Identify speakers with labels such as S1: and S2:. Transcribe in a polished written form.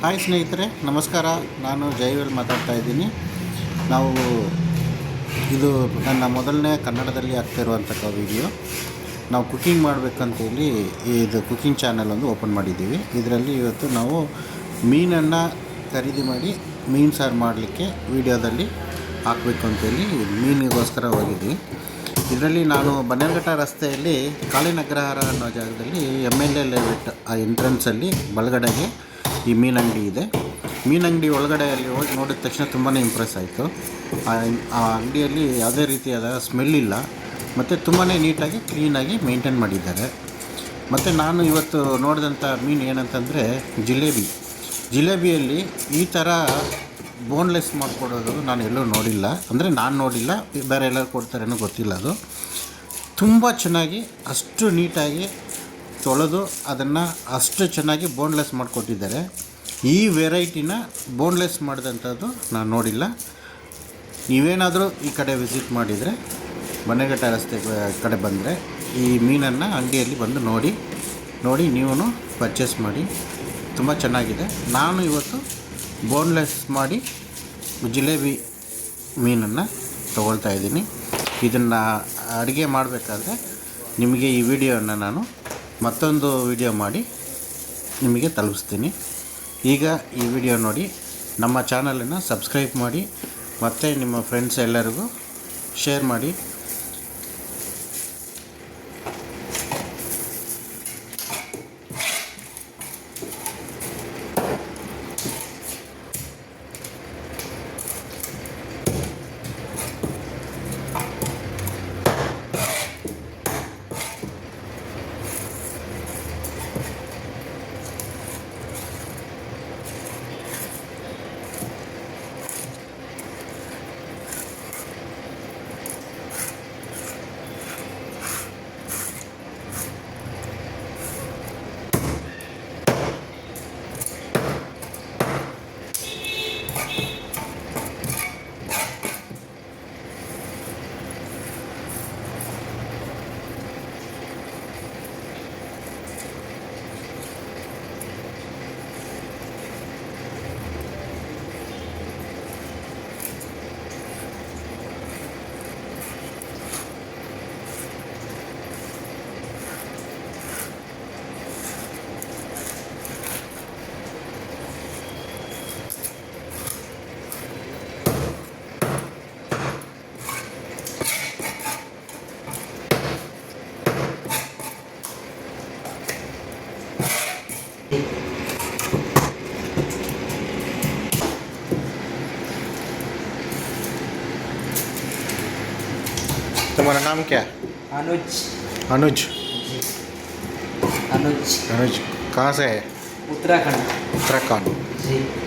S1: Hi ಸ್ನೇಹಿತರೆ, ನಮಸ್ಕಾರ. ನಾನು ಜೈವೇಲ್ ಮಾತಾಡ್ತಾ ಇದ್ದೀನಿ. ನಾವು ಇದು ನನ್ನ ಮೊದಲನೇ ಕನ್ನಡದಲ್ಲಿ ಆಗ್ತಿರುವಂಥ ವಿಡಿಯೋ. ನಾವು ಕುಕ್ಕಿಂಗ್ ಮಾಡಬೇಕಂತೇಳಿ ಇದು ಕುಕ್ಕಿಂಗ್ ಚಾನಲ್ ಒಂದು ಓಪನ್ ಮಾಡಿದ್ದೀವಿ. ಇದರಲ್ಲಿ ಇವತ್ತು ನಾವು ಮೀನನ್ನು ಖರೀದಿ ಮಾಡಿ ಮೀನು ಸಾರು ಮಾಡಲಿಕ್ಕೆ ವಿಡಿಯೋದಲ್ಲಿ ಹಾಕಬೇಕು ಅಂತೇಳಿ ಮೀನಿಗೋಸ್ಕರ ಹೋಗಿದ್ವಿ. ಇದರಲ್ಲಿ ನಾನು ಬನ್ನೇರುಘಟ್ಟ ರಸ್ತೆಯಲ್ಲಿ ಕಾಳಿನಗ್ರಹಾರ ಅನ್ನೋ ಜಾಗದಲ್ಲಿ MLA ಲೇಔಟ್ ಆ ಎಂಟ್ರೆನ್ಸಲ್ಲಿ ಬಲಗಡೆಗೆ ಈ ಮೀನಂಗಡಿ ಇದೆ. ಮೀನಂಗಡಿ ಒಳಗಡೆಯಲ್ಲಿ ಹೋಗಿ ನೋಡಿದ ತಕ್ಷಣ ತುಂಬಾ ಇಂಪ್ರೆಸ್ ಆಯಿತು. ಆ ಅಂಗಡಿಯಲ್ಲಿ ಯಾವುದೇ ರೀತಿಯಾದ ಸ್ಮೆಲ್ ಇಲ್ಲ ಮತ್ತು ತುಂಬಾ ನೀಟಾಗಿ ಕ್ಲೀನಾಗಿ ಮೇಂಟೈನ್ ಮಾಡಿದ್ದಾರೆ. ಮತ್ತು ನಾನು ಇವತ್ತು ನೋಡಿದಂಥ ಮೀನು ಏನಂತಂದರೆ ಜಿಲೇಬಿಯಲ್ಲಿ ಈ ಥರ ಬೋನ್ಲೆಸ್ ಮಾಡಿಕೊಡೋದು ನಾನು ಎಲ್ಲೂ ನೋಡಿಲ್ಲ. ಅಂದರೆ ನಾನು ನೋಡಿಲ್ಲ, ಬೇರೆ ಎಲ್ಲರೂ ಕೊಡ್ತಾರೇನೋ ಗೊತ್ತಿಲ್ಲ. ಅದು ತುಂಬ ಚೆನ್ನಾಗಿ ಅಷ್ಟು ನೀಟಾಗಿ ತೊಳೆದು ಅದನ್ನು ಅಷ್ಟು ಚೆನ್ನಾಗಿ ಬೋನ್ಲೆಸ್ ಮಾಡಿಕೊಟ್ಟಿದ್ದಾರೆ. ಈ ವೆರೈಟಿನ ಬೋನ್ಲೆಸ್ ಮಾಡಿದಂಥದ್ದು ನಾನು ನೋಡಿಲ್ಲ. ನೀವೇನಾದರೂ ಈ ಕಡೆ ವಿಸಿಟ್ ಮಾಡಿದರೆ, ಬನ್ನೇರುಘಟ್ಟ ರಸ್ತೆ ಕಡೆ ಬಂದರೆ ಈ ಮೀನನ್ನು ಅಂಗಡಿಯಲ್ಲಿ ಬಂದು ನೋಡಿ ನೀವು ಪರ್ಚೇಸ್ ಮಾಡಿ. ತುಂಬ ಚೆನ್ನಾಗಿದೆ. ನಾನು ಇವತ್ತು ಬೋನ್ಲೆಸ್ ಮಾಡಿ ಜಿಲೇಬಿ ಮೀನನ್ನು ತೊಗೊಳ್ತಾ ಇದ್ದೀನಿ. ಇದನ್ನು ಅಡುಗೆ ಮಾಡಬೇಕಾದ್ರೆ ನಿಮಗೆ ಈ ವಿಡಿಯೋವನ್ನು ನಾನು ಮತ್ತೊಂದು ವಿಡಿಯೋ ಮಾಡಿ ನಿಮಗೆ ತಲುಪಿಸ್ತೀನಿ. ಈಗ ಈ ವಿಡಿಯೋ ನೋಡಿ ನಮ್ಮ ಚಾನಲನ್ನು ಸಬ್ಸ್ಕ್ರೈಬ್ ಮಾಡಿ ಮತ್ತು ನಿಮ್ಮ ಫ್ರೆಂಡ್ಸ್ ಎಲ್ಲರಿಗೂ ಶೇರ್ ಮಾಡಿ. तुम्हारा नाम क्या है?
S2: अनुज।
S1: अनुज।
S2: जी, अनुज।
S1: अनुज कहाँ से है?
S2: उत्तराखंड।
S1: उत्तराखंड।
S2: जी।